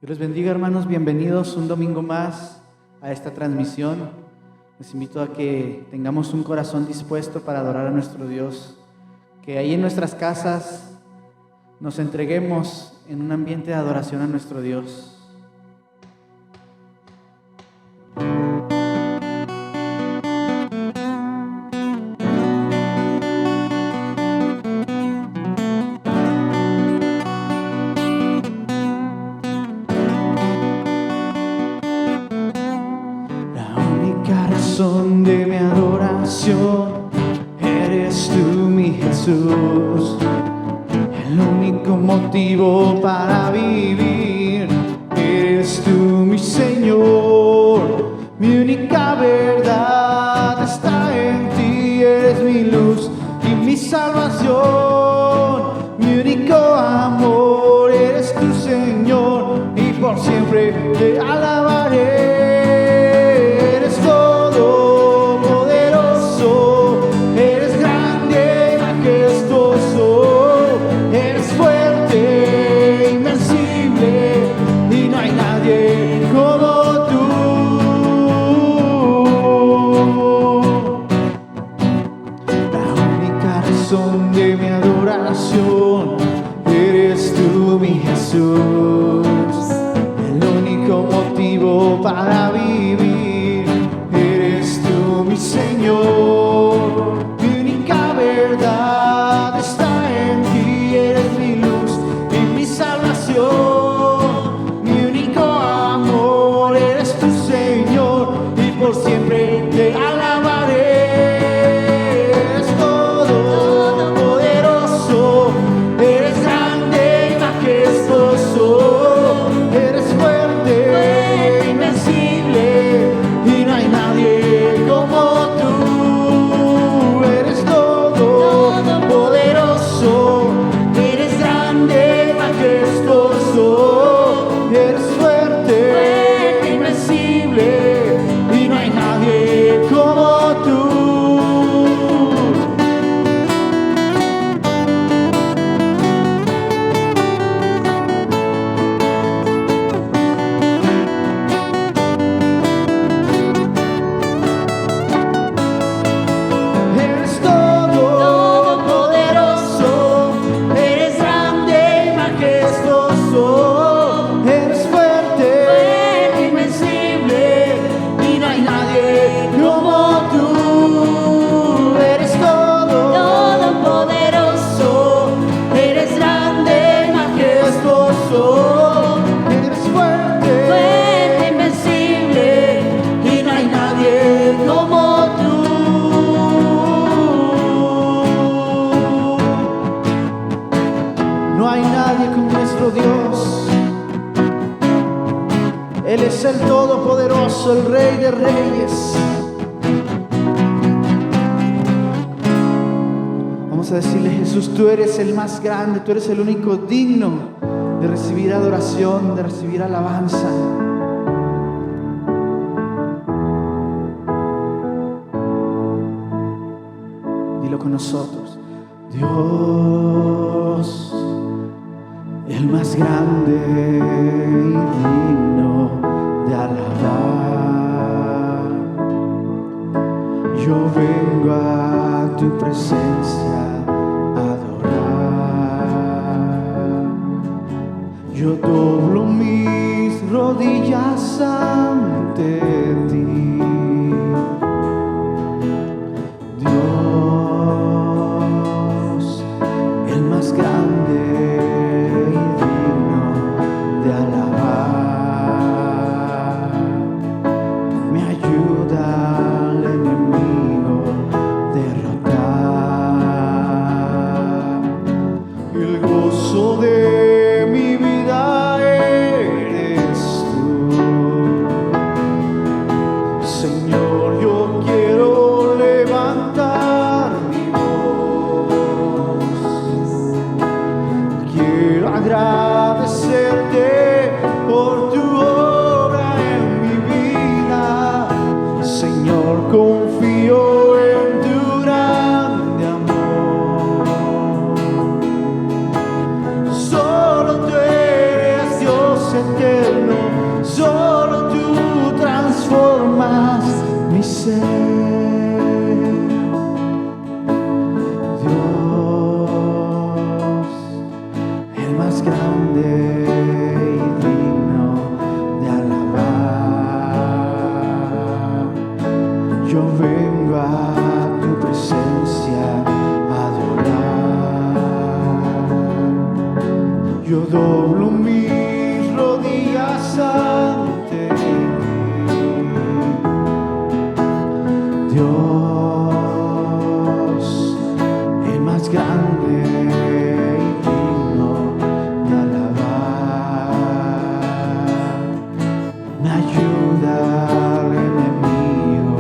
Dios les bendiga, hermanos, bienvenidos un domingo más a esta transmisión. Les invito a que tengamos un corazón dispuesto para adorar a nuestro Dios, que ahí en nuestras casas nos entreguemos en un ambiente de adoración a nuestro Dios. De mi adoración eres tú, mi Jesús, el único motivo para vivir eres tú, mi Señor, mi única verdad está en ti, eres mi luz y mi salvación, mi único amor eres tu Señor y por siempre te alabaré. De mi adoración eres tú, mi Jesús, el único motivo para vivir eres tú, mi Señor, mi única verdad está en ti, eres mi luz y mi salvación, mi único amor eres tu Señor y por siempre te alabaré. Él es el Todopoderoso, el Rey de Reyes. Vamos a decirle: Jesús, tú eres el más grande, tú eres el único digno de recibir adoración, de recibir alabanza. Dilo con nosotros: Dios, el más grande y digno de alabar. Yo vengo a tu presencia a adorar. Yo doblo mis rodillas ante ti. Dios, el más grande y digno de alabar. Yo doblo mis rodillas ante ti, Dios, el más grande y digno de alabar. Me ayuda al enemigo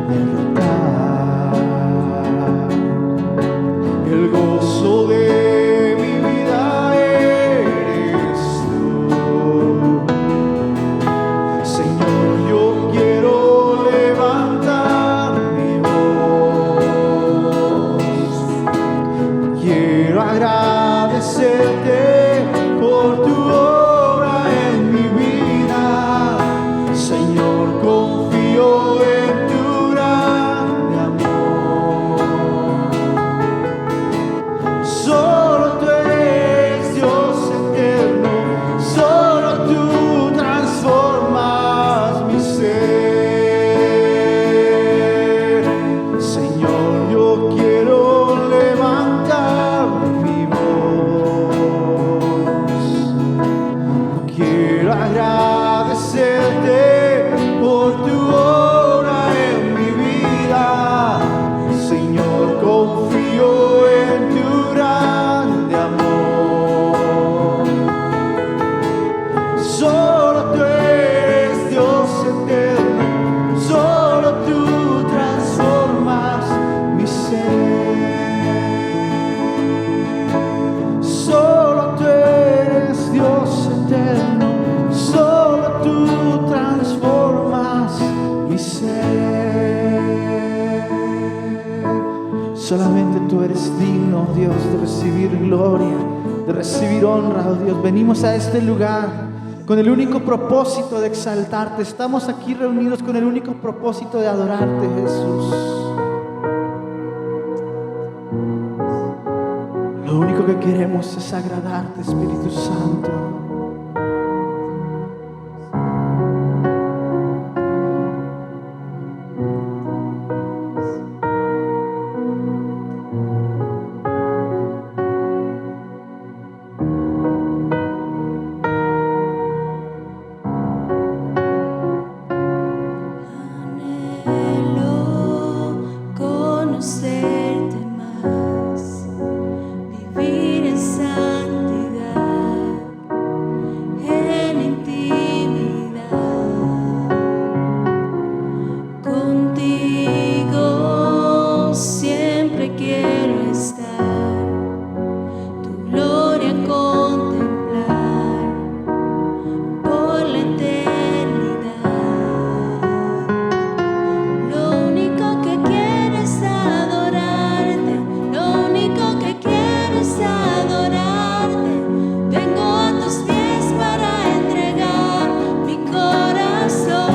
derrotar. El gozo de mi vida eres tú, Señor. Yo quiero levantar mi voz, quiero agradecerte por tu obra en mi vida, Señor. Confío en tu grande amor. Solo tú eres Dios eterno, solo tú transformas mi ser. Señor, yo quiero levantar mi voz, quiero agradecerte por tu obra en mi vida, Señor. Confío en tu grande amor. Solo tú eres Dios eterno, solo tú transformas mi ser. Solo tú eres Dios eterno, solo tú transformas mi ser. Solamente tú eres digno, Dios, de recibir gloria, de recibir honra, oh Dios. Venimos a este lugar con el único propósito de exaltarte. Estamos aquí reunidos con el único propósito de adorarte, Jesús. Lo único que queremos es agradarte, Espíritu Santo. Anhelo conocerte más, vivir en santidad, en intimidad. Contigo siempre quiero estar, tu gloria contemplar por la eternidad. Lo único que quiero es adorarte, lo único que quiero es adorarte. Vengo a tus pies para entregar mi corazón.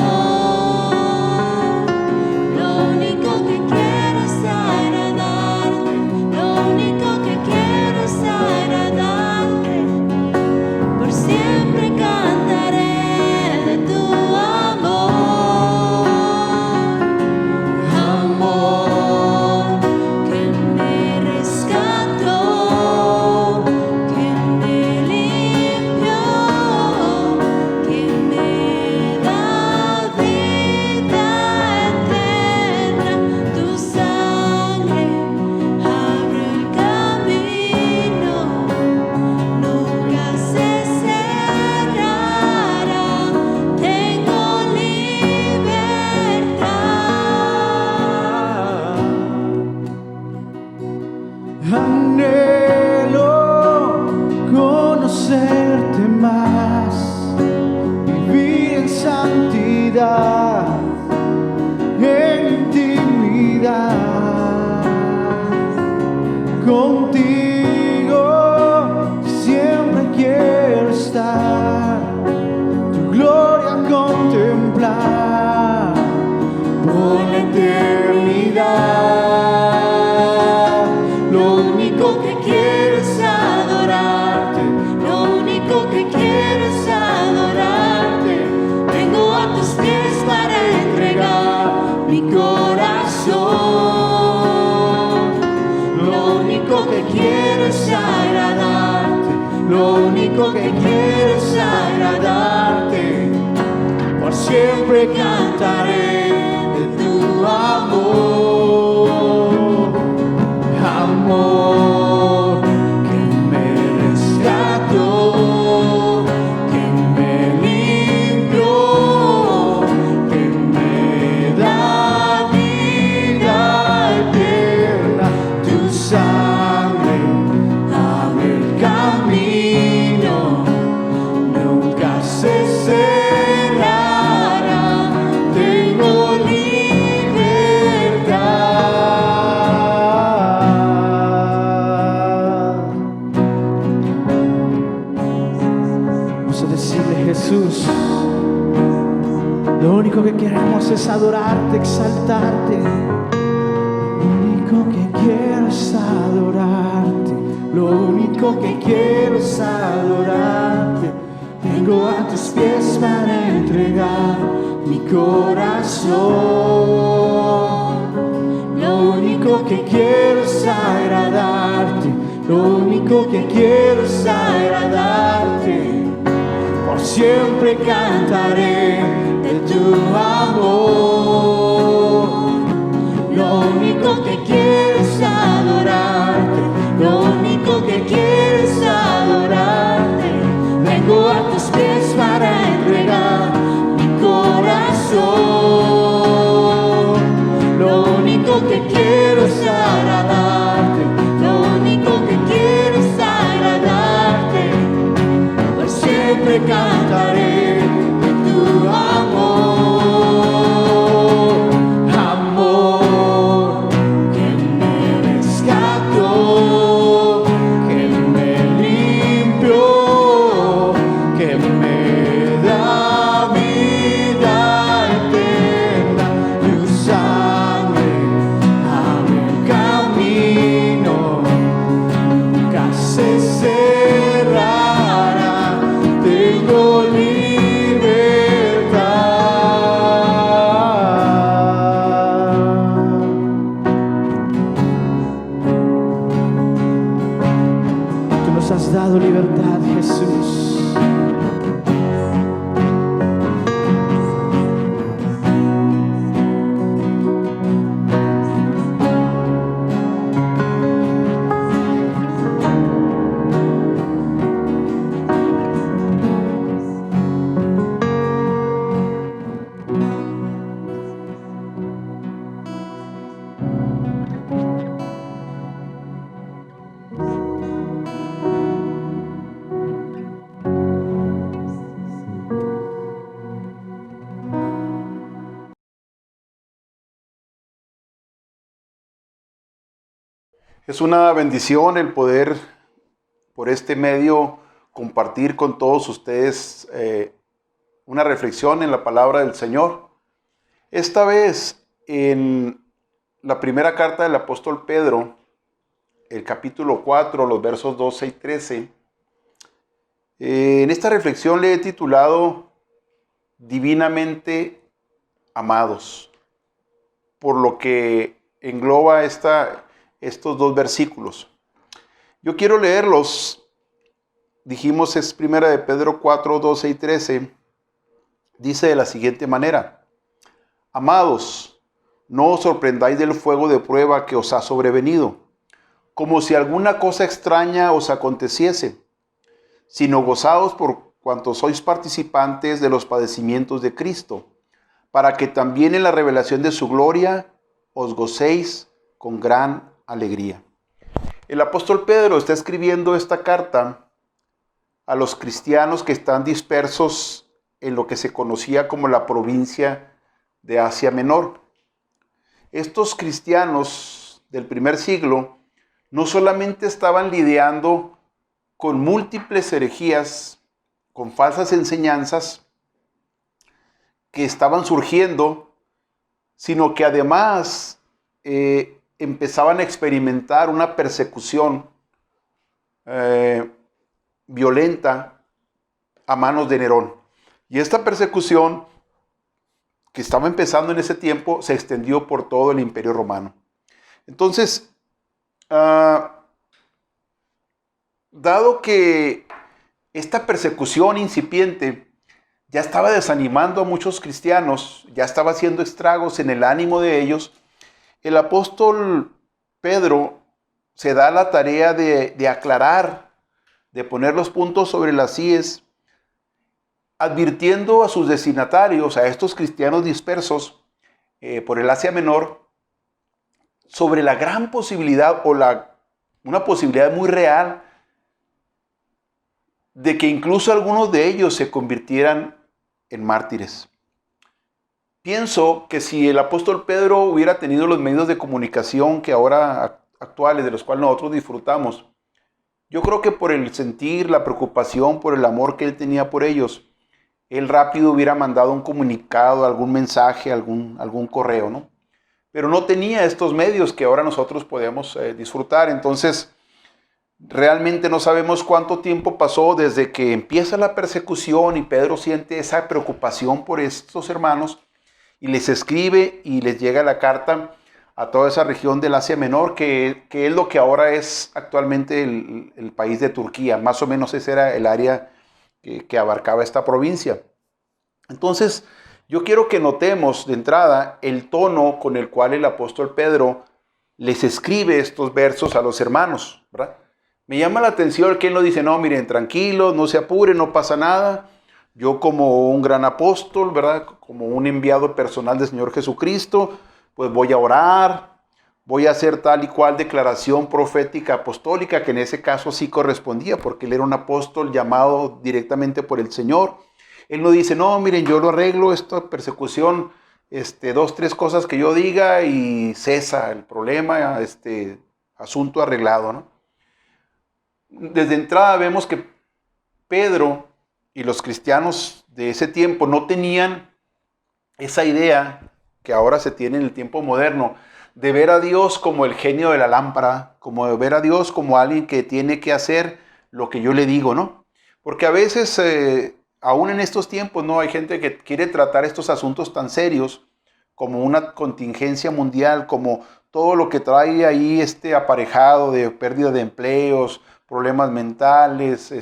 Lo único que quiero es agradarte, lo único que quiero es agradarte. Por siempre cantaré de tu amor, amor que me rescató, que me limpió, que me da vida eterna. Tu sangre abre el camino, nunca se cerrará. Tengo libertad. Anhelo conocerte más, vivir en santidad, en intimidad. Contigo siempre quiero estar, tu gloria contemplar por la eternidad. Lo único que quiero es adorarte, lo único que quiero es adorarte. Vengo a tus pies para entregar mi corazón. Lo único que quiero es agradarte, Lo único que quiero es agradarte, por siempre cantaré de tu amor, amor que me rescató, que me limpió, que me da vida eterna. Tu sangre abre el camino, nunca se cerrará. Tengo libertad. Vamos a decirle: Jesús, lo único que queremos es adorarte, exaltarte. Lo único que quiero es adorarte. Lo único que quiero es adorarte. Vengo a tus pies para entregar mi corazón. Lo único que quiero es agradarte. Lo único que quiero es agradarte. Por siempre cantaré de tu amor. Lo único que quiero es adorarte. Lo único que quiero es adorarte. Vengo a tus pies para entregar mi corazón. Lo único que quiero es agradarte. Lo único que quiero es agradarte. Por siempre cantaré de tu amor, amor que me rescató, que me limpió, que me da vida eterna. Tu sangre abre el camino, nunca se cerrará. Tengo libertad. Tú nos has dado libertad, Jesús. Es una bendición el poder, por este medio, compartir con todos ustedes una reflexión en la palabra del Señor. Esta vez, en la primera carta del apóstol Pedro, el capítulo 4, los versos 12 y 13, en esta reflexión le he titulado Divinamente Amados, por lo que engloba estos dos versículos. Yo quiero leerlos. Dijimos, es primera de Pedro 4, 12 y 13. Dice de la siguiente manera: Amados, no os sorprendáis del fuego de prueba que os ha sobrevenido, como si alguna cosa extraña os aconteciese, sino gozaos por cuanto sois participantes de los padecimientos de Cristo, para que también en la revelación de su gloria os gocéis con gran alegría. El apóstol Pedro está escribiendo esta carta a los cristianos que están dispersos en lo que se conocía como la provincia de Asia Menor. Estos cristianos del primer siglo no solamente estaban lidiando con múltiples herejías, con falsas enseñanzas que estaban surgiendo, sino que además empezaban a experimentar una persecución violenta a manos de Nerón. Y esta persecución que estaba empezando en ese tiempo se extendió por todo el Imperio Romano. Entonces, dado que esta persecución incipiente ya estaba desanimando a muchos cristianos, ya estaba haciendo estragos en el ánimo de ellos. El apóstol Pedro se da la tarea de aclarar, de poner los puntos sobre las íes, advirtiendo a sus destinatarios, a estos cristianos dispersos por el Asia Menor, sobre la gran posibilidad una posibilidad muy real de que incluso algunos de ellos se convirtieran en mártires. Pienso que si el apóstol Pedro hubiera tenido los medios de comunicación que ahora actuales, de los cuales nosotros disfrutamos, yo creo que por el sentir, la preocupación, por el amor que él tenía por ellos, él rápido hubiera mandado un comunicado, algún mensaje, algún correo, ¿no? Pero no tenía estos medios que ahora nosotros podemos disfrutar. Entonces, realmente no sabemos cuánto tiempo pasó desde que empieza la persecución y Pedro siente esa preocupación por estos hermanos y les escribe y les llega la carta a toda esa región del Asia Menor, que es lo que ahora es actualmente el país de Turquía. Más o menos ese era el área que abarcaba esta provincia. Entonces, yo quiero que notemos de entrada el tono con el cual el apóstol Pedro les escribe estos versos a los hermanos, ¿verdad? Me llama la atención que él no dice, no, miren, tranquilos, no se apuren, no pasa nada. Yo como un gran apóstol, ¿verdad? Como un enviado personal del Señor Jesucristo, pues voy a orar, voy a hacer tal y cual declaración profética apostólica, que en ese caso sí correspondía, porque él era un apóstol llamado directamente por el Señor. Él no dice, no, miren, yo lo arreglo, esta persecución, 2, 3 cosas que yo diga y cesa el problema, asunto arreglado, ¿no? Desde entrada vemos que Pedro y los cristianos de ese tiempo no tenían esa idea que ahora se tiene en el tiempo moderno, de ver a Dios como el genio de la lámpara, como de ver a Dios como alguien que tiene que hacer lo que yo le digo, ¿no? Porque a veces, aún en estos tiempos, ¿no? Hay gente que quiere tratar estos asuntos tan serios como una contingencia mundial, como todo lo que trae ahí aparejado de pérdida de empleos, problemas mentales,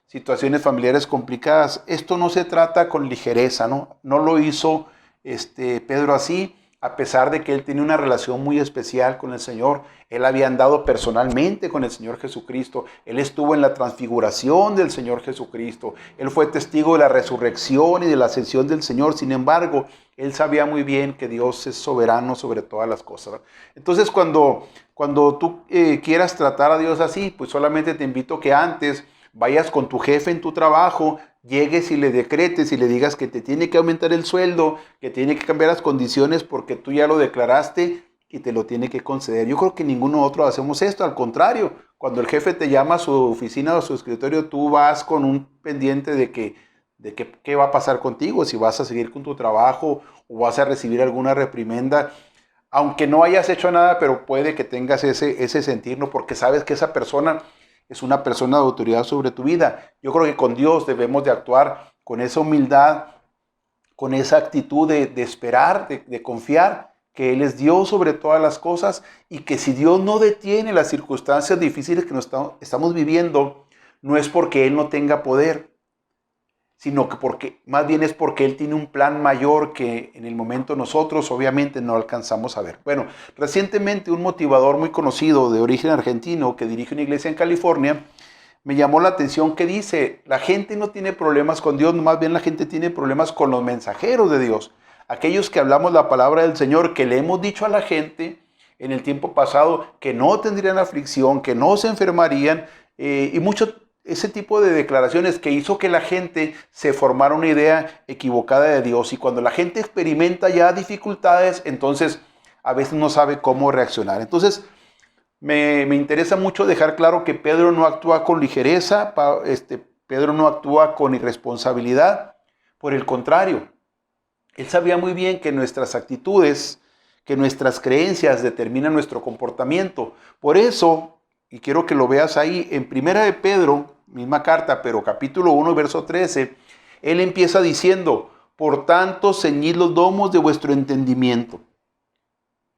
situaciones familiares complicadas. Esto no se trata con ligereza, ¿no? No lo hizo Pedro así, a pesar de que él tenía una relación muy especial con el Señor. Él había andado personalmente con el Señor Jesucristo. Él estuvo en la transfiguración del Señor Jesucristo. Él fue testigo de la resurrección y de la ascensión del Señor. Sin embargo, él sabía muy bien que Dios es soberano sobre todas las cosas, ¿verdad? Entonces, cuando tú quieras tratar a Dios así, pues solamente te invito que antes vayas con tu jefe en tu trabajo, llegues y le decretes y le digas que te tiene que aumentar el sueldo, que tiene que cambiar las condiciones porque tú ya lo declaraste y te lo tiene que conceder. Yo creo que ninguno otro hacemos esto. Al contrario, cuando el jefe te llama a su oficina o a su escritorio, tú vas con un pendiente de qué va a pasar contigo, si vas a seguir con tu trabajo o vas a recibir alguna reprimenda. Aunque no hayas hecho nada, pero puede que tengas ese sentir, ¿no? Porque sabes que esa persona es una persona de autoridad sobre tu vida. Yo creo que con Dios debemos de actuar con esa humildad, con esa actitud de esperar, de confiar que Él es Dios sobre todas las cosas y que si Dios no detiene las circunstancias difíciles que estamos viviendo, no es porque Él no tenga poder, sino que más bien es porque Él tiene un plan mayor que en el momento nosotros obviamente no alcanzamos a ver. Bueno, recientemente un motivador muy conocido de origen argentino que dirige una iglesia en California me llamó la atención que dice, la gente no tiene problemas con Dios, más bien la gente tiene problemas con los mensajeros de Dios. Aquellos que hablamos la palabra del Señor, que le hemos dicho a la gente en el tiempo pasado que no tendrían aflicción, que no se enfermarían y mucho ese tipo de declaraciones que hizo que la gente se formara una idea equivocada de Dios. Y cuando la gente experimenta ya dificultades, entonces a veces no sabe cómo reaccionar. Entonces me interesa mucho dejar claro que Pedro no actúa con ligereza, Pedro no actúa con irresponsabilidad. Por el contrario, él sabía muy bien que nuestras actitudes, que nuestras creencias determinan nuestro comportamiento. Por eso, y quiero que lo veas ahí, en Primera de Pedro, misma carta, pero capítulo 1, verso 13, él empieza diciendo, por tanto, ceñid los lomos de vuestro entendimiento.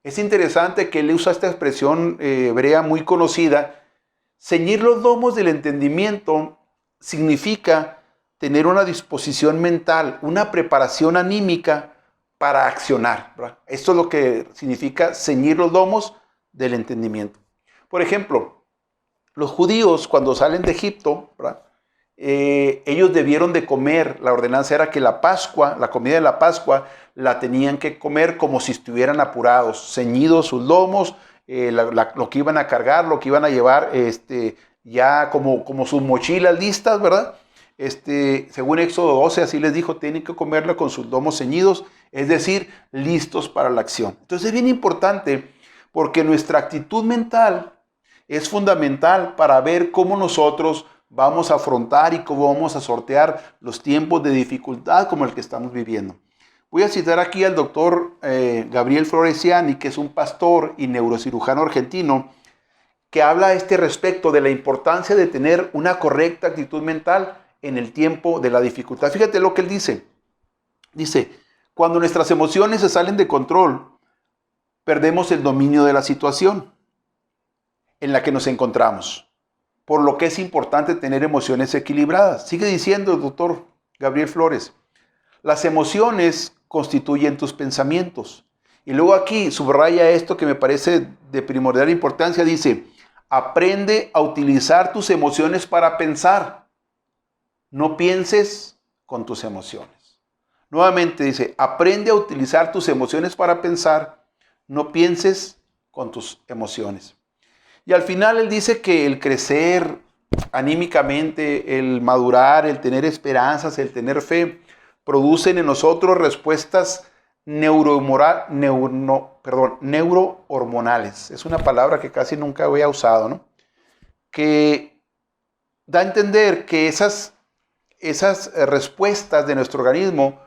Es interesante que él usa esta expresión hebrea muy conocida. Ceñir los lomos del entendimiento significa tener una disposición mental, una preparación anímica para accionar, ¿verdad? Esto es lo que significa ceñir los lomos del entendimiento. Por ejemplo, los judíos cuando salen de Egipto, ¿verdad? Ellos debieron de comer, la ordenanza era que la Pascua, la comida de la Pascua, la tenían que comer como si estuvieran apurados, ceñidos sus lomos, lo que iban a cargar, lo que iban a llevar, ya como sus mochilas listas, ¿verdad? Según Éxodo 12, así les dijo, tienen que comerla con sus lomos ceñidos, es decir, listos para la acción. Entonces es bien importante porque nuestra actitud mental es fundamental para ver cómo nosotros vamos a afrontar y cómo vamos a sortear los tiempos de dificultad como el que estamos viviendo. Voy a citar aquí al doctor Gabriel Floresiani, que es un pastor y neurocirujano argentino, que habla a este respecto de la importancia de tener una correcta actitud mental en el tiempo de la dificultad. Fíjate lo que él dice. Dice, cuando nuestras emociones se salen de control, perdemos el dominio de la situación en la que nos encontramos. Por lo que es importante tener emociones equilibradas. Sigue diciendo el doctor Gabriel Flores, las emociones constituyen tus pensamientos. Y luego aquí subraya esto que me parece de primordial importancia, dice, aprende a utilizar tus emociones para pensar. No pienses con tus emociones. Nuevamente dice, aprende a utilizar tus emociones para pensar. No pienses con tus emociones. Y al final él dice que el crecer anímicamente, el madurar, el tener esperanzas, el tener fe, producen en nosotros respuestas neurohormonales. Es una palabra que casi nunca había usado, ¿no? Que da a entender que esas respuestas de nuestro organismo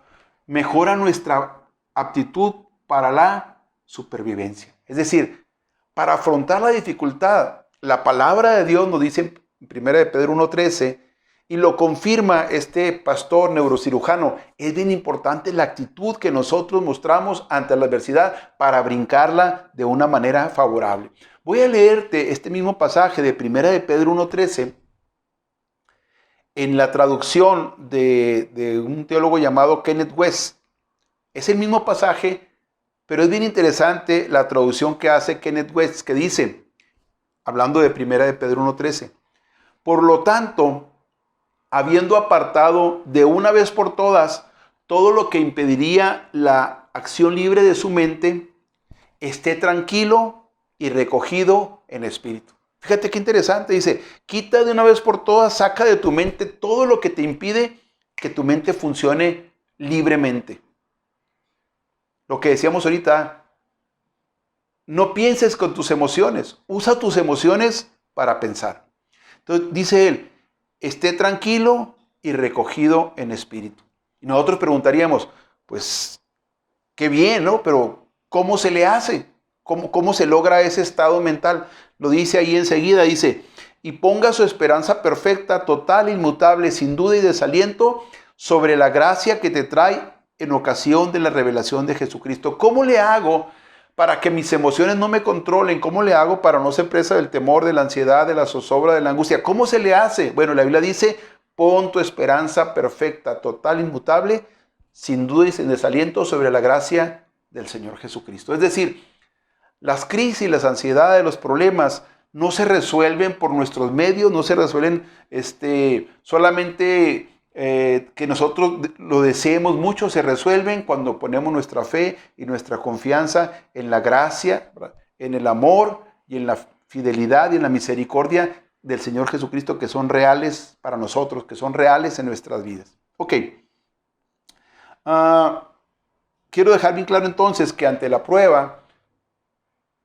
mejoran nuestra aptitud para la supervivencia. Es decir, para afrontar la dificultad, la palabra de Dios nos dice en 1 de Pedro 1:13, y lo confirma este pastor neurocirujano, es bien importante la actitud que nosotros mostramos ante la adversidad para brincarla de una manera favorable. Voy a leerte este mismo pasaje de 1 de Pedro 1:13 en la traducción de un teólogo llamado Kenneth West. Es el mismo pasaje, pero es bien interesante la traducción que hace Kenneth West, que dice, hablando de 1 de Pedro 1:13, por lo tanto, habiendo apartado de una vez por todas todo lo que impediría la acción libre de su mente, esté tranquilo y recogido en espíritu. Fíjate qué interesante, dice, quita de una vez por todas, saca de tu mente todo lo que te impide que tu mente funcione libremente. Lo que decíamos ahorita, no pienses con tus emociones, usa tus emociones para pensar. Entonces dice él, esté tranquilo y recogido en espíritu. Y nosotros preguntaríamos, pues qué bien, ¿no? Pero ¿cómo se le hace? ¿Cómo se logra ese estado mental? Lo dice ahí enseguida, dice, y ponga su esperanza perfecta, total, inmutable, sin duda y desaliento, sobre la gracia que te trae en ocasión de la revelación de Jesucristo. ¿Cómo le hago para que mis emociones no me controlen? ¿Cómo le hago para no ser presa del temor, de la ansiedad, de la zozobra, de la angustia? ¿Cómo se le hace? Bueno, la Biblia dice, pon tu esperanza perfecta, total, inmutable, sin duda y sin desaliento sobre la gracia del Señor Jesucristo. Es decir, las crisis, las ansiedades, los problemas no se resuelven por nuestros medios, no se resuelven solamente que nosotros lo deseemos mucho, se resuelven cuando ponemos nuestra fe y nuestra confianza en la gracia, ¿verdad? En el amor y en la fidelidad y en la misericordia del Señor Jesucristo, que son reales para nosotros, que son reales en nuestras vidas. Ok. Quiero dejar bien claro entonces que ante la prueba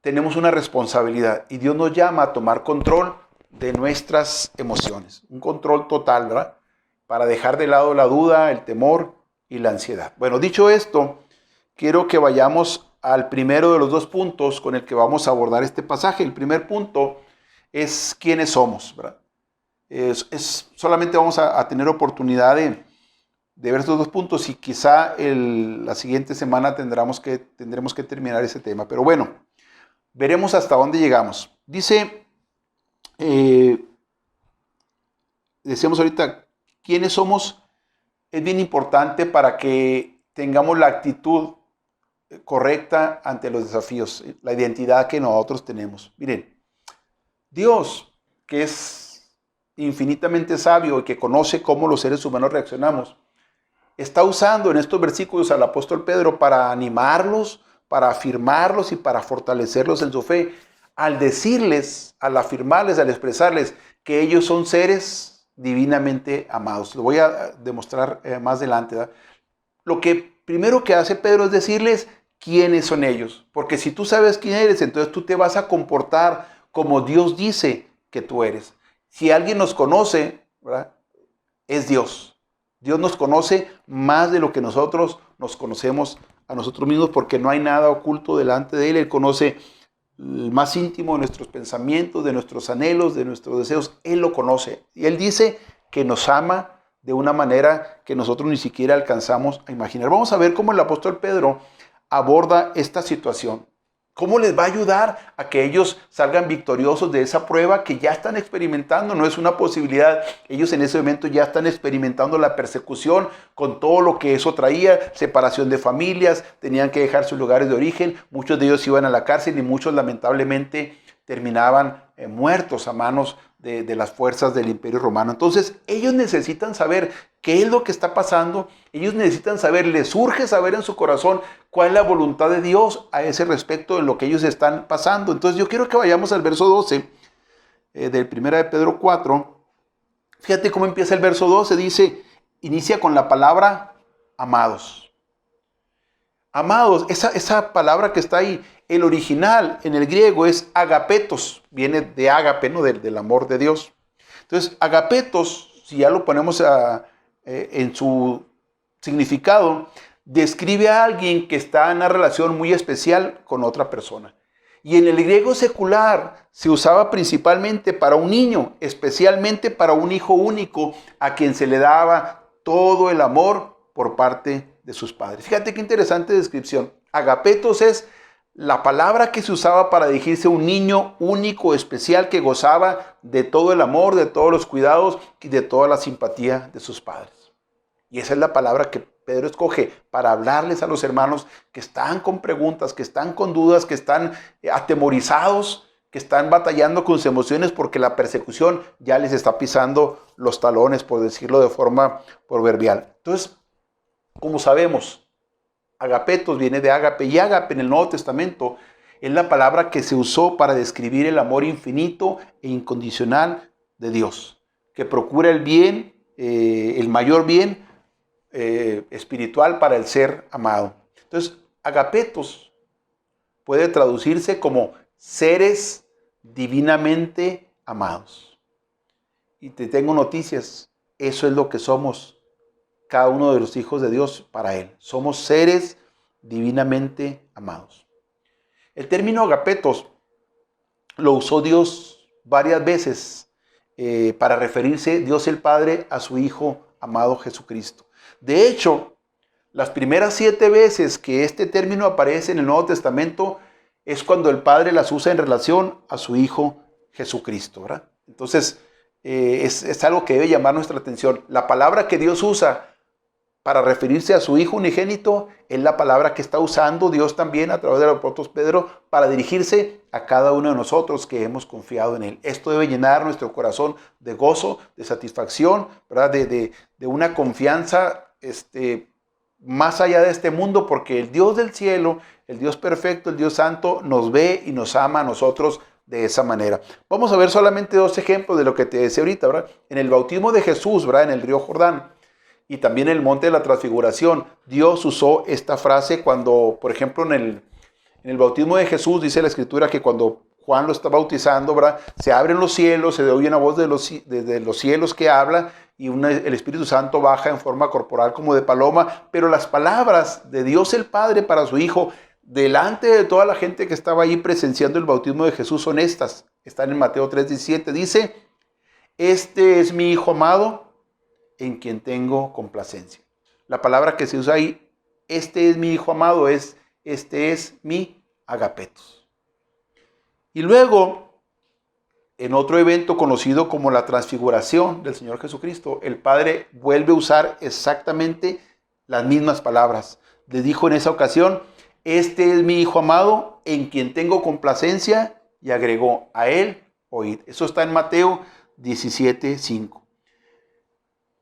tenemos una responsabilidad y Dios nos llama a tomar control de nuestras emociones, un control total, ¿verdad? Para dejar de lado la duda, el temor y la ansiedad. Bueno, dicho esto, quiero que vayamos al primero de los dos puntos con el que vamos a abordar este pasaje. El primer punto es quiénes somos, ¿verdad? Solamente vamos a tener oportunidad de ver estos dos puntos y quizá la siguiente semana tendremos que terminar ese tema. Pero bueno, veremos hasta dónde llegamos. Dice decíamos ahorita, quiénes somos, es bien importante para que tengamos la actitud correcta ante los desafíos, la identidad que nosotros tenemos. Miren, Dios, que es infinitamente sabio y que conoce cómo los seres humanos reaccionamos, está usando en estos versículos al apóstol Pedro para animarlos, para afirmarlos y para fortalecerlos en su fe, al decirles, al afirmarles, al expresarles que ellos son seres divinamente amados. Lo voy a demostrar más adelante, ¿verdad? Lo que primero que hace Pedro es decirles quiénes son ellos, porque si tú sabes quién eres, entonces tú te vas a comportar como Dios dice que tú eres. Si alguien nos conoce, ¿verdad?, es Dios. Dios nos conoce más de lo que nosotros nos conocemos a nosotros mismos, porque no hay nada oculto delante de Él. Él conoce el más íntimo de nuestros pensamientos, de nuestros anhelos, de nuestros deseos. Él lo conoce. Y Él dice que nos ama de una manera que nosotros ni siquiera alcanzamos a imaginar. Vamos a ver cómo el apóstol Pedro aborda esta situación. ¿Cómo les va a ayudar a que ellos salgan victoriosos de esa prueba que ya están experimentando? No es una posibilidad. Ellos en ese momento ya están experimentando la persecución con todo lo que eso traía, separación de familias, tenían que dejar sus lugares de origen, muchos de ellos iban a la cárcel y muchos lamentablemente terminaban muertos a manos de las fuerzas del Imperio Romano. Entonces ellos necesitan saber qué es lo que está pasando, ellos necesitan saber, les urge saber en su corazón cuál es la voluntad de Dios a ese respecto en lo que ellos están pasando. Entonces yo quiero que vayamos al verso 12 del 1 de Pedro 4. Fíjate cómo empieza el verso 12, dice, inicia con la palabra amados. Amados, esa palabra que está ahí, el original en el griego es agapetos, viene de ágape, ¿no?, del amor de Dios. Entonces, agapetos, si ya lo ponemos en su significado, describe a alguien que está en una relación muy especial con otra persona. Y en el griego secular se usaba principalmente para un niño, especialmente para un hijo único a quien se le daba todo el amor por parte de sus padres. Fíjate qué interesante descripción. Agapetos es la palabra que se usaba para dirigirse a un niño único, especial, que gozaba de todo el amor, de todos los cuidados y de toda la simpatía de sus padres. Y esa es la palabra que Pedro escoge para hablarles a los hermanos que están con preguntas, que están con dudas, que están atemorizados, que están batallando con sus emociones porque la persecución ya les está pisando los talones, por decirlo de forma proverbial. Entonces, como sabemos, agapetos viene de ágape, y ágape en el Nuevo Testamento es la palabra que se usó para describir el amor infinito e incondicional de Dios, que procura el bien, el mayor bien espiritual para el ser amado. Entonces, agapetos puede traducirse como seres divinamente amados. Y te tengo noticias, eso es lo que somos cada uno de los hijos de Dios para Él. Somos seres divinamente amados. El término agapetos lo usó Dios varias veces para referirse Dios el Padre a su Hijo amado Jesucristo. De hecho, las primeras 7 veces que este término aparece en el Nuevo Testamento es cuando el Padre las usa en relación a su Hijo Jesucristo, ¿verdad? Entonces, es algo que debe llamar nuestra atención. La palabra que Dios usa para referirse a su Hijo unigénito es la palabra que está usando Dios también a través del apóstol Pedro para dirigirse a cada uno de nosotros que hemos confiado en Él. Esto debe llenar nuestro corazón de gozo, de satisfacción, ¿verdad? De una confianza más allá de este mundo, porque el Dios del cielo, el Dios perfecto, el Dios santo, nos ve y nos ama a nosotros de esa manera. Vamos a ver solamente 2 ejemplos de lo que te decía ahorita, ¿verdad? En el bautismo de Jesús, ¿verdad?, en el río Jordán, y también en el monte de la transfiguración, Dios usó esta frase cuando, por ejemplo, en el bautismo de Jesús, dice la Escritura que cuando Juan lo está bautizando, ¿verdad?, se abren los cielos, se oye una voz de los cielos que habla, y el Espíritu Santo baja en forma corporal como de paloma, pero las palabras de Dios el Padre para su Hijo, delante de toda la gente que estaba ahí presenciando el bautismo de Jesús, son estas. Están en Mateo 3:17, dice, este es mi Hijo amado, en quien tengo complacencia. La palabra que se usa ahí, este es mi Hijo amado, este es mi agapetos. Y luego, en otro evento conocido como la transfiguración del Señor Jesucristo, el Padre vuelve a usar exactamente las mismas palabras. Le dijo en esa ocasión: este es mi Hijo amado, en quien tengo complacencia, y agregó: a él oíd. Eso está en Mateo 17:5.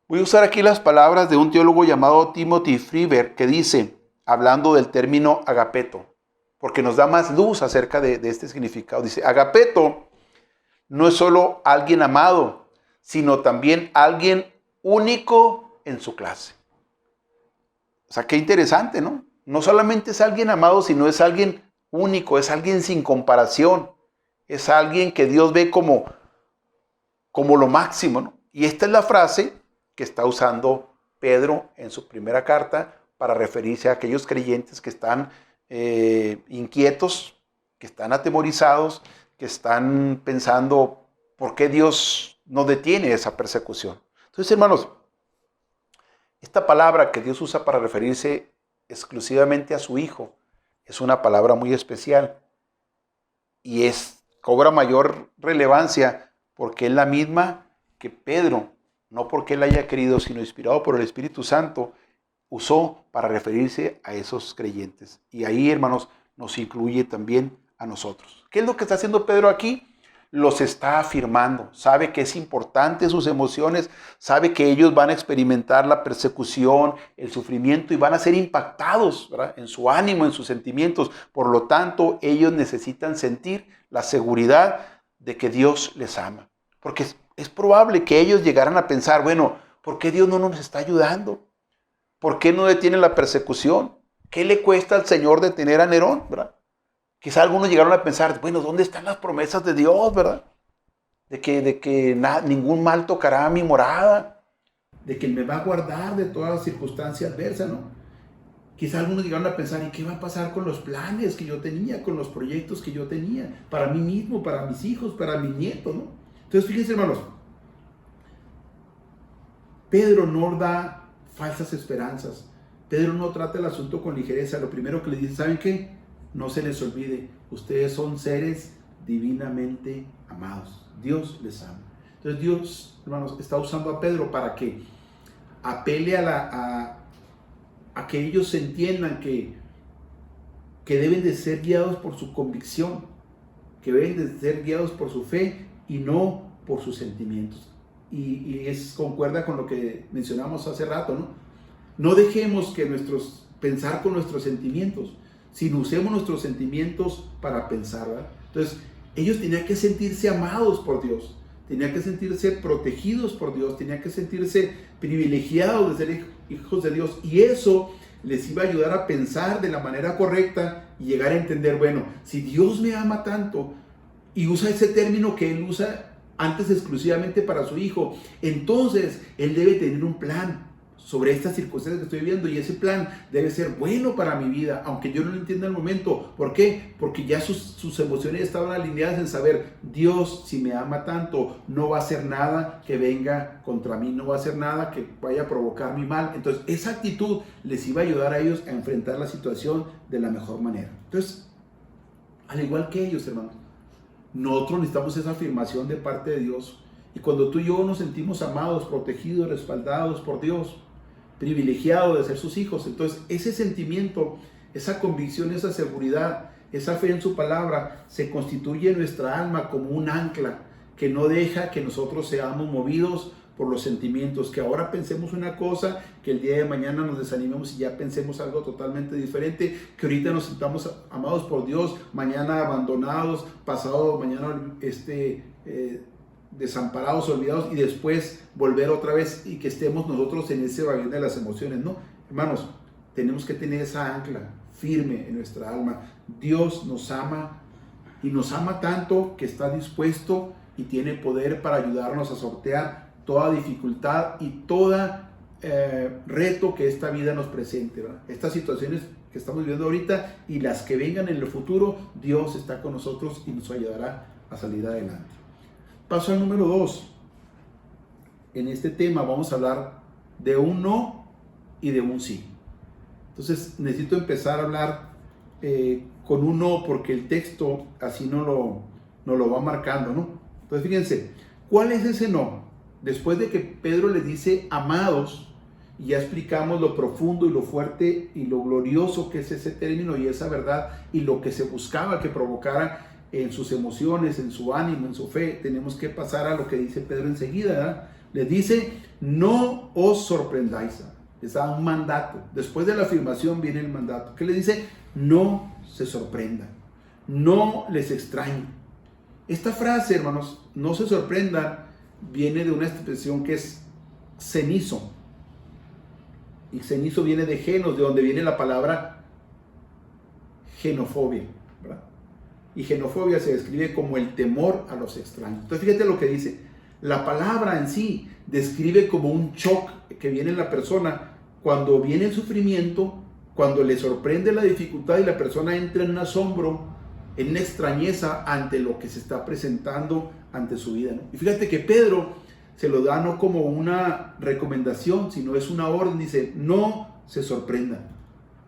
Voy a usar aquí las palabras de un teólogo llamado Timothy Friedberg, que dice, hablando del término agapeto, porque nos da más luz acerca de este significado. Dice: agapeto no es solo alguien amado, sino también alguien único en su clase. O sea, qué interesante, ¿no? No solamente es alguien amado, sino es alguien único, es alguien sin comparación, es alguien que Dios ve como lo máximo, ¿no? Y esta es la frase que está usando Pedro en su primera carta para referirse a aquellos creyentes que están inquietos, que están atemorizados, que están pensando por qué Dios no detiene esa persecución. Entonces, hermanos, esta palabra que Dios usa para referirse exclusivamente a su Hijo es una palabra muy especial y cobra mayor relevancia porque es la misma que Pedro, no porque él haya querido, sino inspirado por el Espíritu Santo, usó para referirse a esos creyentes. Y ahí, hermanos, nos incluye también a nosotros. ¿Qué es lo que está haciendo Pedro aquí? Los está afirmando. Sabe que es importante sus emociones, sabe que ellos van a experimentar la persecución, el sufrimiento y van a ser impactados, ¿verdad?, en su ánimo, en sus sentimientos. Por lo tanto, ellos necesitan sentir la seguridad de que Dios les ama. Porque es probable que ellos llegaran a pensar, bueno, ¿por qué Dios no nos está ayudando? ¿Por qué no detiene la persecución? ¿Qué le cuesta al Señor detener a Nerón, verdad? Quizá algunos llegaron a pensar, bueno, ¿dónde están las promesas de Dios, verdad? De que ningún mal tocará a mi morada, de que Él me va a guardar de toda circunstancia adversa, ¿no? Quizá algunos llegaron a pensar, ¿y qué va a pasar con los planes que yo tenía, con los proyectos que yo tenía, para mí mismo, para mis hijos, para mi nieto, ¿no? Entonces, fíjense, hermanos, Pedro no da falsas esperanzas. Pedro no trata el asunto con ligereza. Lo primero que le dice, ¿saben qué? No se les olvide, ustedes son seres divinamente amados. Dios les ama. Entonces Dios, hermanos, está usando a Pedro para que apele a que ellos entiendan que deben de ser guiados por su convicción, que deben de ser guiados por su fe y no por sus sentimientos. Y concuerda con lo que mencionamos hace rato, ¿no? No dejemos que pensar con nuestros sentimientos, sino usemos nuestros sentimientos para pensar, ¿verdad? Entonces, ellos tenían que sentirse amados por Dios, tenían que sentirse protegidos por Dios, tenían que sentirse privilegiados de ser hijos de Dios, y eso les iba a ayudar a pensar de la manera correcta y llegar a entender, bueno, si Dios me ama tanto, y usa ese término que Él usa antes exclusivamente para su Hijo, entonces Él debe tener un plan sobre estas circunstancias que estoy viviendo, y ese plan debe ser bueno para mi vida, aunque yo no lo entienda al momento. ¿Por qué? Porque ya sus emociones estaban alineadas en saber, Dios, si me ama tanto, no va a hacer nada que venga contra mí, no va a hacer nada que vaya a provocar mi mal. Entonces, esa actitud les iba a ayudar a ellos a enfrentar la situación de la mejor manera. Entonces, al igual que ellos, hermanos, nosotros necesitamos esa afirmación de parte de Dios. Y cuando tú y yo nos sentimos amados, protegidos, respaldados por Dios, privilegiados de ser sus hijos, entonces ese sentimiento, esa convicción, esa seguridad, esa fe en su palabra se constituye en nuestra alma como un ancla que no deja que nosotros seamos movidos por los sentimientos, que ahora pensemos una cosa, que el día de mañana nos desanimemos y ya pensemos algo totalmente diferente, que ahorita nos sintamos amados por Dios, mañana abandonados, pasado mañana desamparados, olvidados, y después volver otra vez y que estemos nosotros en ese vaivén de las emociones. No, hermanos, tenemos que tener esa ancla firme en nuestra alma. Dios nos ama, y nos ama tanto que está dispuesto y tiene poder para ayudarnos a sortear toda dificultad y toda reto que esta vida nos presente, ¿verdad? Estas situaciones que estamos viviendo ahorita y las que vengan en el futuro, Dios está con nosotros y nos ayudará a salir adelante. Paso al número 2. En este tema vamos a hablar de un no y de un sí. Entonces necesito empezar a hablar con un no, porque el texto así no lo va marcando, ¿no? Entonces fíjense, ¿cuál es ese no? Después de que Pedro les dice amados, y ya explicamos lo profundo y lo fuerte y lo glorioso que es ese término y esa verdad y lo que se buscaba que provocara en sus emociones, en su ánimo, en su fe, tenemos que pasar a lo que dice Pedro enseguida, ¿verdad? Les dice, no os sorprendáis. Les da un mandato. Después de la afirmación viene el mandato. ¿Qué le dice? No se sorprendan. No les extrañe. Esta frase, hermanos, no se sorprendan, viene de una expresión que es cenizo. Y cenizo viene de genos, de donde viene la palabra genofobia, ¿verdad? Y genofobia se describe como el temor a los extraños. Entonces fíjate lo que dice. La palabra en sí describe como un shock que viene en la persona cuando viene el sufrimiento, cuando le sorprende la dificultad y la persona entra en un asombro, en una extrañeza ante lo que se está presentando ante su vida, ¿no? Y fíjate que Pedro se lo da no como una recomendación, sino es una orden. Dice, no se sorprendan,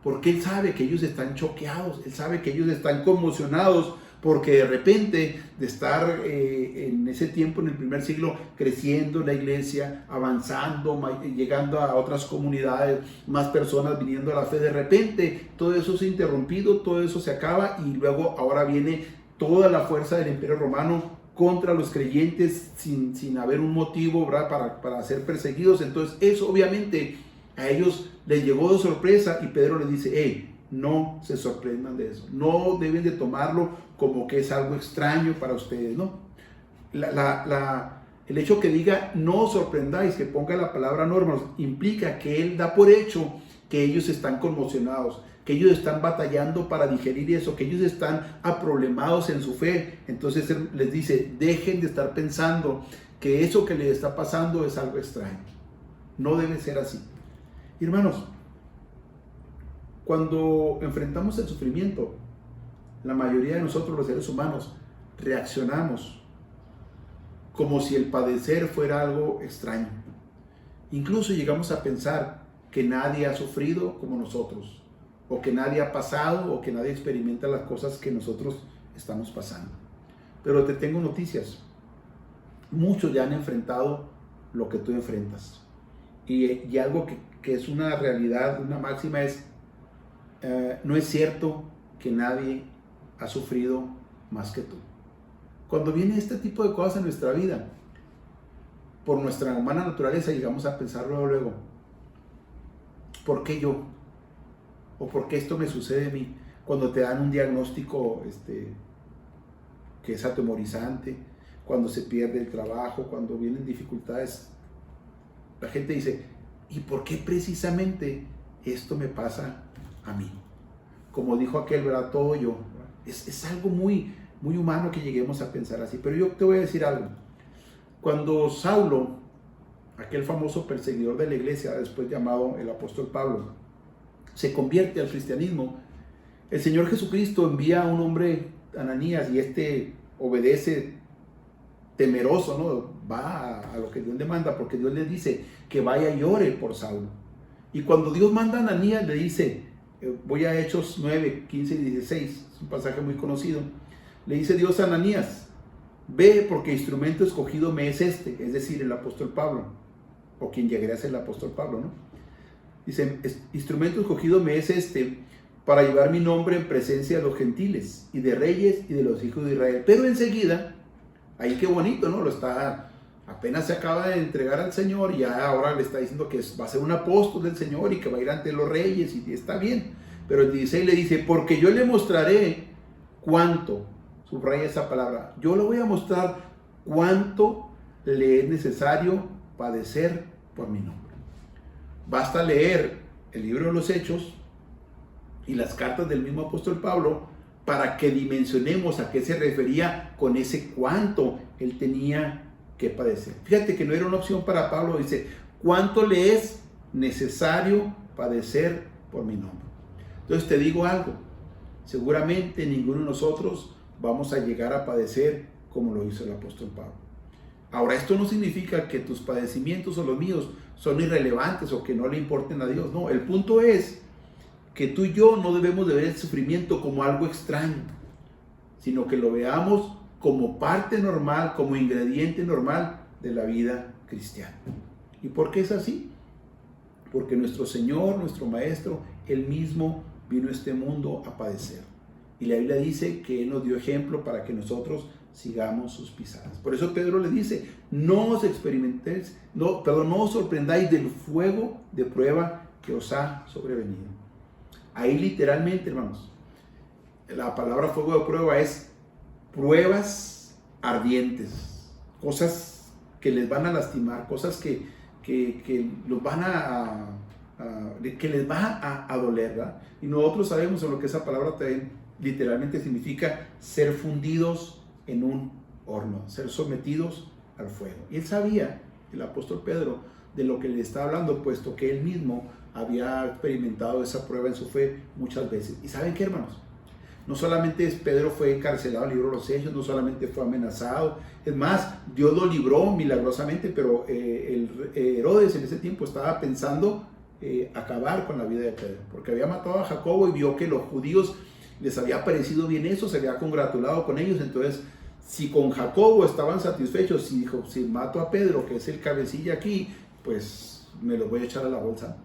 porque él sabe que ellos están choqueados, él sabe que ellos están conmocionados, porque de repente de estar en ese tiempo, en el primer siglo, creciendo la iglesia, avanzando, llegando a otras comunidades, más personas viniendo a la fe, de repente todo eso se ha interrumpido, todo eso se acaba y luego ahora viene toda la fuerza del Imperio Romano contra los creyentes sin haber un motivo, ¿verdad? para ser perseguidos. Entonces eso obviamente a ellos les llegó de sorpresa y Pedro les dice, hey, no se sorprendan de eso, no deben de tomarlo como que es algo extraño para ustedes, ¿no? El hecho que diga no os sorprendáis, que ponga la palabra normas, implica que él da por hecho que ellos están conmocionados, que ellos están batallando para digerir eso, que ellos están aproblemados en su fe. Entonces él les dice, dejen de estar pensando que eso que les está pasando es algo extraño. No debe ser así. Hermanos, cuando enfrentamos el sufrimiento, la mayoría de nosotros los seres humanos reaccionamos como si el padecer fuera algo extraño. Incluso llegamos a pensar que nadie ha sufrido como nosotros, o que nadie ha pasado, o que nadie experimenta las cosas que nosotros estamos pasando. Pero te tengo noticias. Muchos ya han enfrentado lo que tú enfrentas. Y algo que es una realidad, una máxima es, no es cierto que nadie ha sufrido más que tú. Cuando viene este tipo de cosas en nuestra vida, por nuestra humana naturaleza llegamos a pensar luego, ¿por qué yo? ¿O por qué esto me sucede a mí? Cuando te dan un diagnóstico que es atemorizante, cuando se pierde el trabajo, cuando vienen dificultades, la gente dice, ¿y por qué precisamente esto me pasa a mí? Como dijo aquel, ¿verdad? Todo yo. Es algo muy, muy humano que lleguemos a pensar así. Pero yo te voy a decir algo. Cuando Saulo, aquel famoso perseguidor de la iglesia, después llamado el apóstol Pablo, se convierte al cristianismo, el Señor Jesucristo envía a un hombre, Ananías, y este obedece temeroso, ¿no? Va a lo que Dios le manda, porque Dios le dice que vaya y ore por Saulo. Y cuando Dios manda a Ananías, le dice, voy a Hechos 9, 15 y 16, es un pasaje muy conocido, le dice Dios a Ananías, ve porque instrumento escogido me es este, es decir, el apóstol Pablo, o quien llegaría a ser el apóstol Pablo, ¿no? Dice, instrumento escogido me es este, para llevar mi nombre en presencia de los gentiles, y de reyes, y de los hijos de Israel. Pero enseguida, ahí qué bonito, ¿no? Apenas se acaba de entregar al Señor y ya ahora le está diciendo que va a ser un apóstol del Señor y que va a ir ante los reyes y está bien. Pero el 16 le dice, porque yo le mostraré cuánto, subraya esa palabra, yo le voy a mostrar cuánto le es necesario padecer por mi nombre. Basta leer el libro de los Hechos y las cartas del mismo apóstol Pablo para que dimensionemos a qué se refería con ese cuánto él tenía que padecer. Fíjate que no era una opción para Pablo, dice, ¿cuánto le es necesario padecer por mi nombre? Entonces te digo algo, seguramente ninguno de nosotros vamos a llegar a padecer como lo hizo el apóstol Pablo. Ahora, esto no significa que tus padecimientos o los míos son irrelevantes o que no le importen a Dios, no, el punto es que tú y yo no debemos de ver el sufrimiento como algo extraño, sino que lo veamos como parte normal, como ingrediente normal de la vida cristiana. ¿Y por qué es así? Porque nuestro Señor, nuestro Maestro, Él mismo vino a este mundo a padecer. Y la Biblia dice que Él nos dio ejemplo para que nosotros sigamos sus pisadas. Por eso Pedro le dice, no os sorprendáis del fuego de prueba que os ha sobrevenido. Ahí literalmente, hermanos, la palabra fuego de prueba es pruebas ardientes, cosas que les van a lastimar, cosas que los van que les va a doler, ¿verdad? Y nosotros sabemos en lo que esa palabra también literalmente significa ser fundidos en un horno, ser sometidos al fuego. Y él sabía, el apóstol Pedro, de lo que le está hablando, puesto que él mismo había experimentado esa prueba en su fe muchas veces. ¿Y saben qué, hermanos? No solamente Pedro fue encarcelado en el libro de los Hechos, no solamente fue amenazado, es más, Dios lo libró milagrosamente, pero Herodes en ese tiempo estaba pensando acabar con la vida de Pedro, porque había matado a Jacobo y vio que los judíos les había parecido bien eso, se había congratulado con ellos. Entonces, si con Jacobo estaban satisfechos, si dijo, si mato a Pedro, que es el cabecilla aquí, pues me lo voy a echar a la bolsa.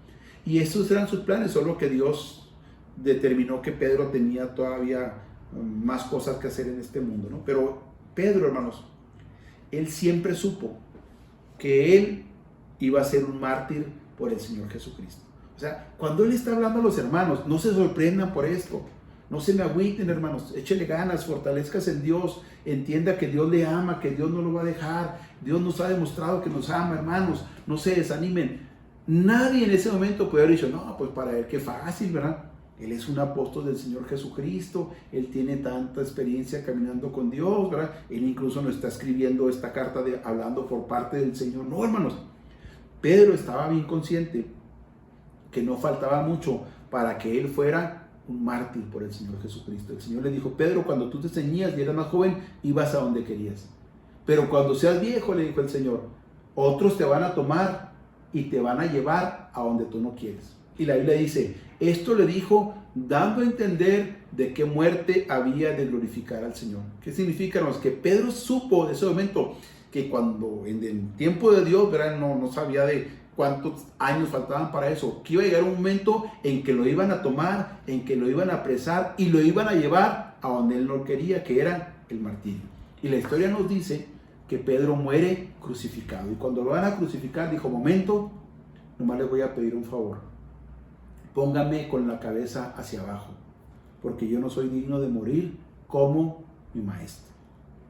Y esos eran sus planes, solo que Dios determinó que Pedro tenía todavía más cosas que hacer en este mundo, ¿no? Pero Pedro, hermanos, él siempre supo que él iba a ser un mártir por el Señor Jesucristo. O sea, cuando él está hablando a los hermanos, no se sorprendan por esto. No se me agüiten, hermanos, échele ganas, fortalezcas en Dios, entienda que Dios le ama, que Dios no lo va a dejar, Dios nos ha demostrado que nos ama, hermanos, no se desanimen. Nadie en ese momento puede haber dicho, no, pues para él qué fácil, ¿verdad? Él es un apóstol del Señor Jesucristo, él tiene tanta experiencia caminando con Dios, ¿verdad? Él incluso nos está escribiendo esta carta hablando por parte del Señor. No, hermanos, Pedro estaba bien consciente que no faltaba mucho para que él fuera un mártir por el Señor Jesucristo. El Señor le dijo, Pedro, cuando tú te ceñías y eras más joven, ibas a donde querías. Pero cuando seas viejo, le dijo el Señor, otros te van a tomar y te van a llevar a donde tú no quieres. Y la Biblia dice, esto le dijo dando a entender de qué muerte había de glorificar al Señor. ¿Qué significa, hermanos? Que Pedro supo de ese momento que cuando en el tiempo de Dios, ¿verdad? No sabía de cuántos años faltaban para eso, que iba a llegar un momento en que lo iban a tomar, en que lo iban a apresar y lo iban a llevar a donde él no quería, que era el martirio. Y la historia nos dice que Pedro muere crucificado. Y cuando lo van a crucificar, dijo, momento, nomás les voy a pedir un favor. Póngame con la cabeza hacia abajo, porque yo no soy digno de morir como mi maestro.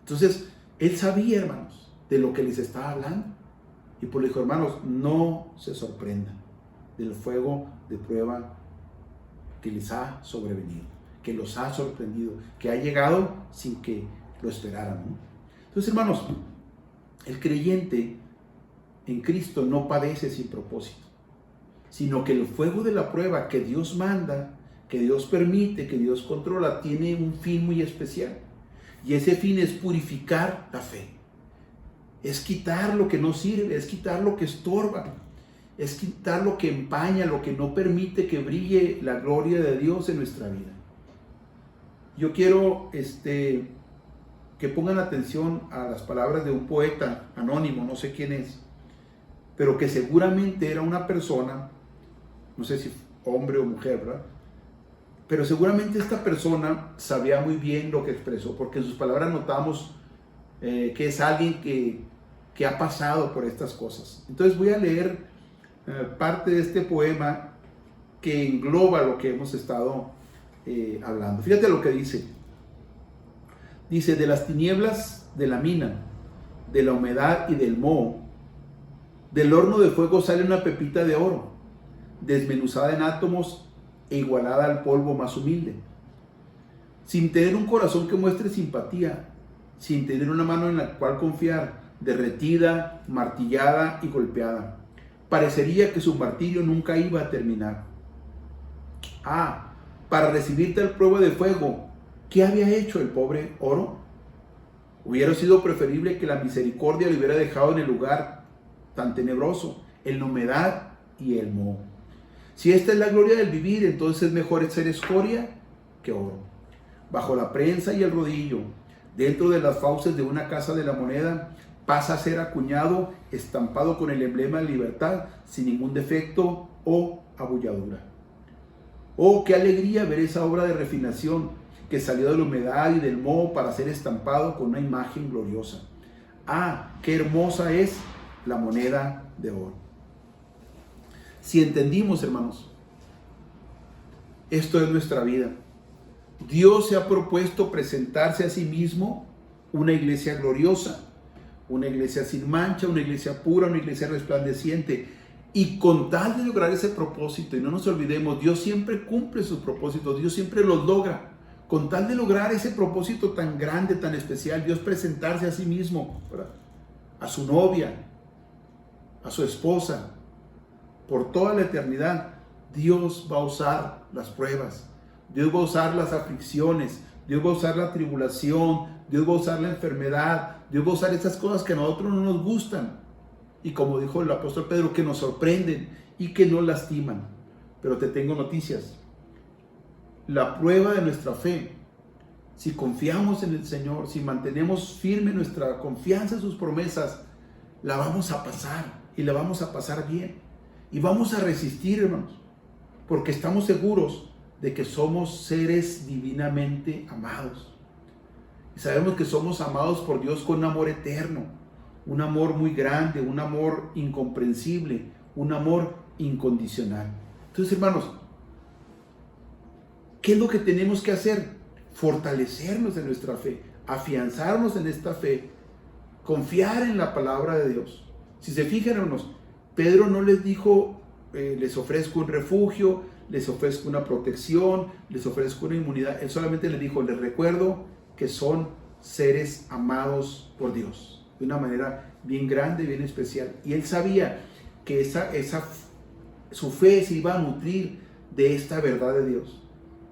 Entonces, él sabía, hermanos, de lo que les estaba hablando. Y por eso, hermanos, no se sorprendan del fuego de prueba que les ha sobrevenido, que los ha sorprendido, que ha llegado sin que lo esperaran, ¿no? Entonces, hermanos, el creyente en Cristo no padece sin propósito, sino que el fuego de la prueba que Dios manda, que Dios permite, que Dios controla, tiene un fin muy especial. Y ese fin es purificar la fe. Es quitar lo que no sirve, es quitar lo que estorba, es quitar lo que empaña, lo que no permite que brille la gloria de Dios en nuestra vida. Yo quiero que pongan atención a las palabras de un poeta anónimo, no sé quién es, pero que seguramente era una persona, no sé si hombre o mujer, ¿verdad? Pero seguramente esta persona sabía muy bien lo que expresó, porque en sus palabras notamos que es alguien que ha pasado por estas cosas. Entonces voy a leer parte de este poema que engloba lo que hemos estado hablando. Fíjate lo que dice. Dice, de las tinieblas de la mina, de la humedad y del moho, del horno de fuego sale una pepita de oro, desmenuzada en átomos e igualada al polvo más humilde. Sin tener un corazón que muestre simpatía, sin tener una mano en la cual confiar, derretida, martillada y golpeada, parecería que su martirio nunca iba a terminar. Para recibir tal prueba de fuego, ¿qué había hecho el pobre oro? Hubiera sido preferible que la misericordia le hubiera dejado en el lugar tan tenebroso, en la humedad y el moho. Si esta es la gloria del vivir, entonces es mejor ser escoria que oro. Bajo la prensa y el rodillo, dentro de las fauces de una casa de la moneda, pasa a ser acuñado, estampado con el emblema de libertad, sin ningún defecto o abulladura. Oh, qué alegría ver esa obra de refinación que salió de la humedad y del moho para ser estampado con una imagen gloriosa. Ah, qué hermosa es la moneda de oro. Si entendimos, hermanos, esto es nuestra vida. Dios se ha propuesto presentarse a sí mismo una iglesia gloriosa, una iglesia sin mancha, una iglesia pura, una iglesia resplandeciente. Y con tal de lograr ese propósito, y no nos olvidemos, Dios siempre cumple sus propósitos, Dios siempre los logra. Con tal de lograr ese propósito tan grande, tan especial, Dios presentarse a sí mismo, ¿verdad?, a su novia, a su esposa, por toda la eternidad, Dios va a usar las pruebas, Dios va a usar las aflicciones, Dios va a usar la tribulación, Dios va a usar la enfermedad, Dios va a usar esas cosas que a nosotros no nos gustan. Y como dijo el apóstol Pedro, que nos sorprenden y que nos lastiman. Pero te tengo noticias. La prueba de nuestra fe, si confiamos en el Señor, si mantenemos firme nuestra confianza en sus promesas, la vamos a pasar y la vamos a pasar bien. Y vamos a resistir, hermanos, porque estamos seguros de que somos seres divinamente amados. Y sabemos que somos amados por Dios con un amor eterno, un amor muy grande, un amor incomprensible, un amor incondicional. Entonces, hermanos, ¿qué es lo que tenemos que hacer? Fortalecernos en nuestra fe, afianzarnos en esta fe, confiar en la palabra de Dios. Si se fijan, hermanos, Pedro no les dijo, les ofrezco un refugio, les ofrezco una protección, les ofrezco una inmunidad. Él solamente les dijo, les recuerdo que son seres amados por Dios, de una manera bien grande, bien especial. Y él sabía que su fe se iba a nutrir de esta verdad de Dios.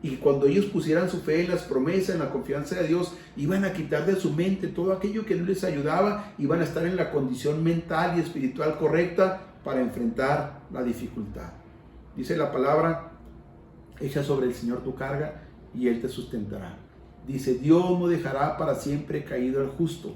Y cuando ellos pusieran su fe en las promesas, en la confianza de Dios, iban a quitar de su mente todo aquello que no les ayudaba, iban a estar en la condición mental y espiritual correcta para enfrentar la dificultad. Dice la palabra, echa sobre el Señor tu carga y Él te sustentará. Dice, Dios no dejará para siempre caído al justo,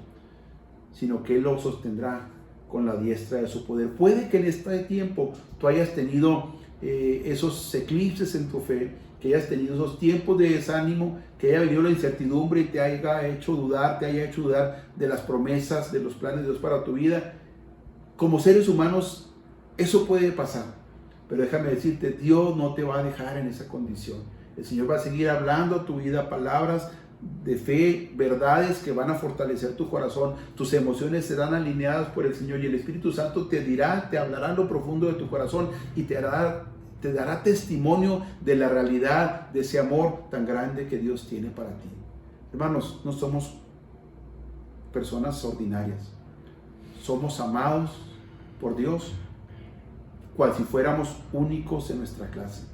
sino que Él lo sostendrá con la diestra de su poder. Puede que en este tiempo tú hayas tenido esos eclipses en tu fe, que hayas tenido esos tiempos de desánimo, que haya venido la incertidumbre y te haya hecho dudar de las promesas, de los planes de Dios para tu vida. Como seres humanos, eso puede pasar. Pero déjame decirte, Dios no te va a dejar en esa condición. El Señor va a seguir hablando a tu vida palabras de fe, verdades que van a fortalecer tu corazón. Tus emociones serán alineadas por el Señor y el Espíritu Santo te dirá, te hablará en lo profundo de tu corazón y te dará testimonio de la realidad de ese amor tan grande que Dios tiene para ti. Hermanos, no somos personas ordinarias. Somos amados por Dios, cual si fuéramos únicos en nuestra clase.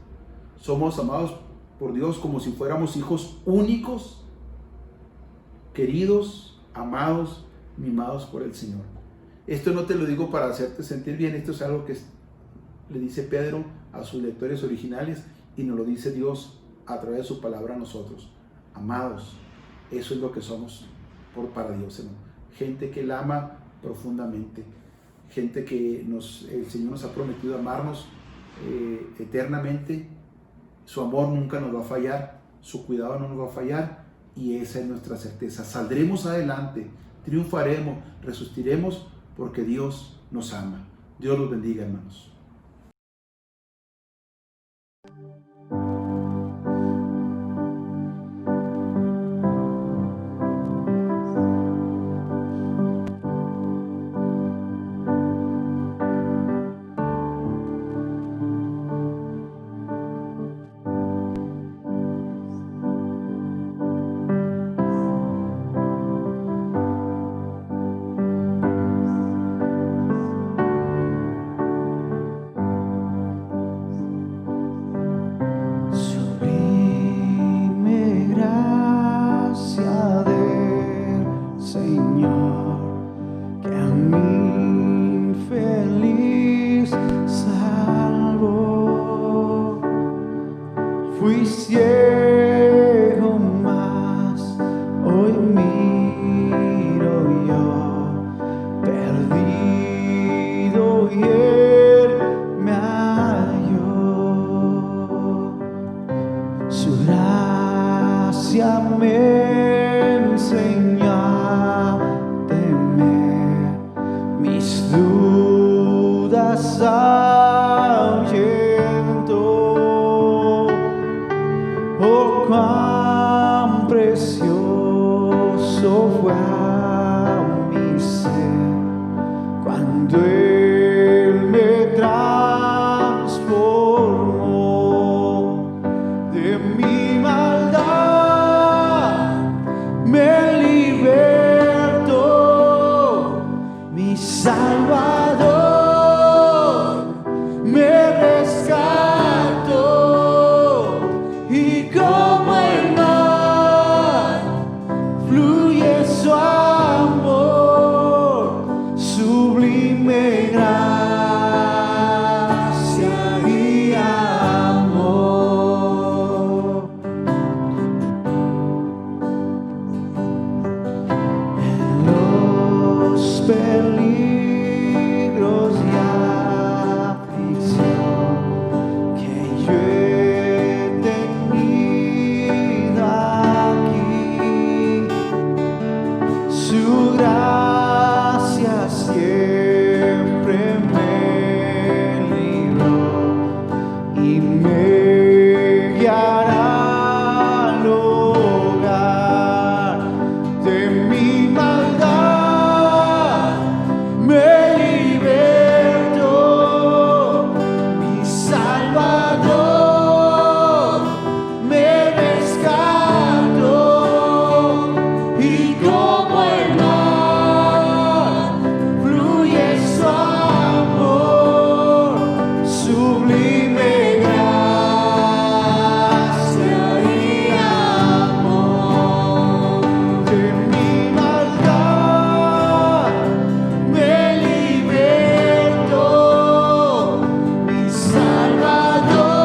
Somos amados por Dios como si fuéramos hijos únicos, queridos, amados, mimados por el Señor. Esto no te lo digo para hacerte sentir bien, esto es algo que le dice Pedro a sus lectores originales y nos lo dice Dios a través de su palabra a nosotros. Amados, eso es lo que somos para Dios, hermano. Gente que Él ama profundamente, gente que el Señor nos ha prometido amarnos eternamente. Su amor nunca nos va a fallar, su cuidado no nos va a fallar y esa es nuestra certeza. Saldremos adelante, triunfaremos, resistiremos porque Dios nos ama. Dios los bendiga, hermanos. las ahuyentó. Oh, cuán precioso fue a mi ser cuando Él me transformó de mi maldad, me libertó, mi Salvador me rescató, y como el mar fluye su amor, sublime gracia y amor. En los peligros y aflicción que yo he tenido aquí, su gracia siempre me libró y me guiará al hogar de mi maldad, me libertó, mi Salvador me rescató, y como el mar fluye su amor, sublime gracia y amor. De mi maldad me libertó, mi Salvador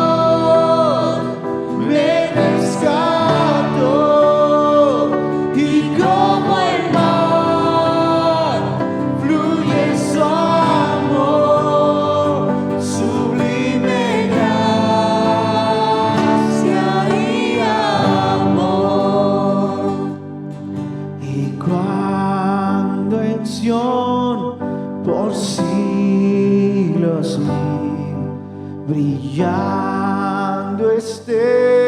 me rescató, y como el mar fluye su amor, sublime gracia y amor. Y cuando en Sión por siglos mil brillando esté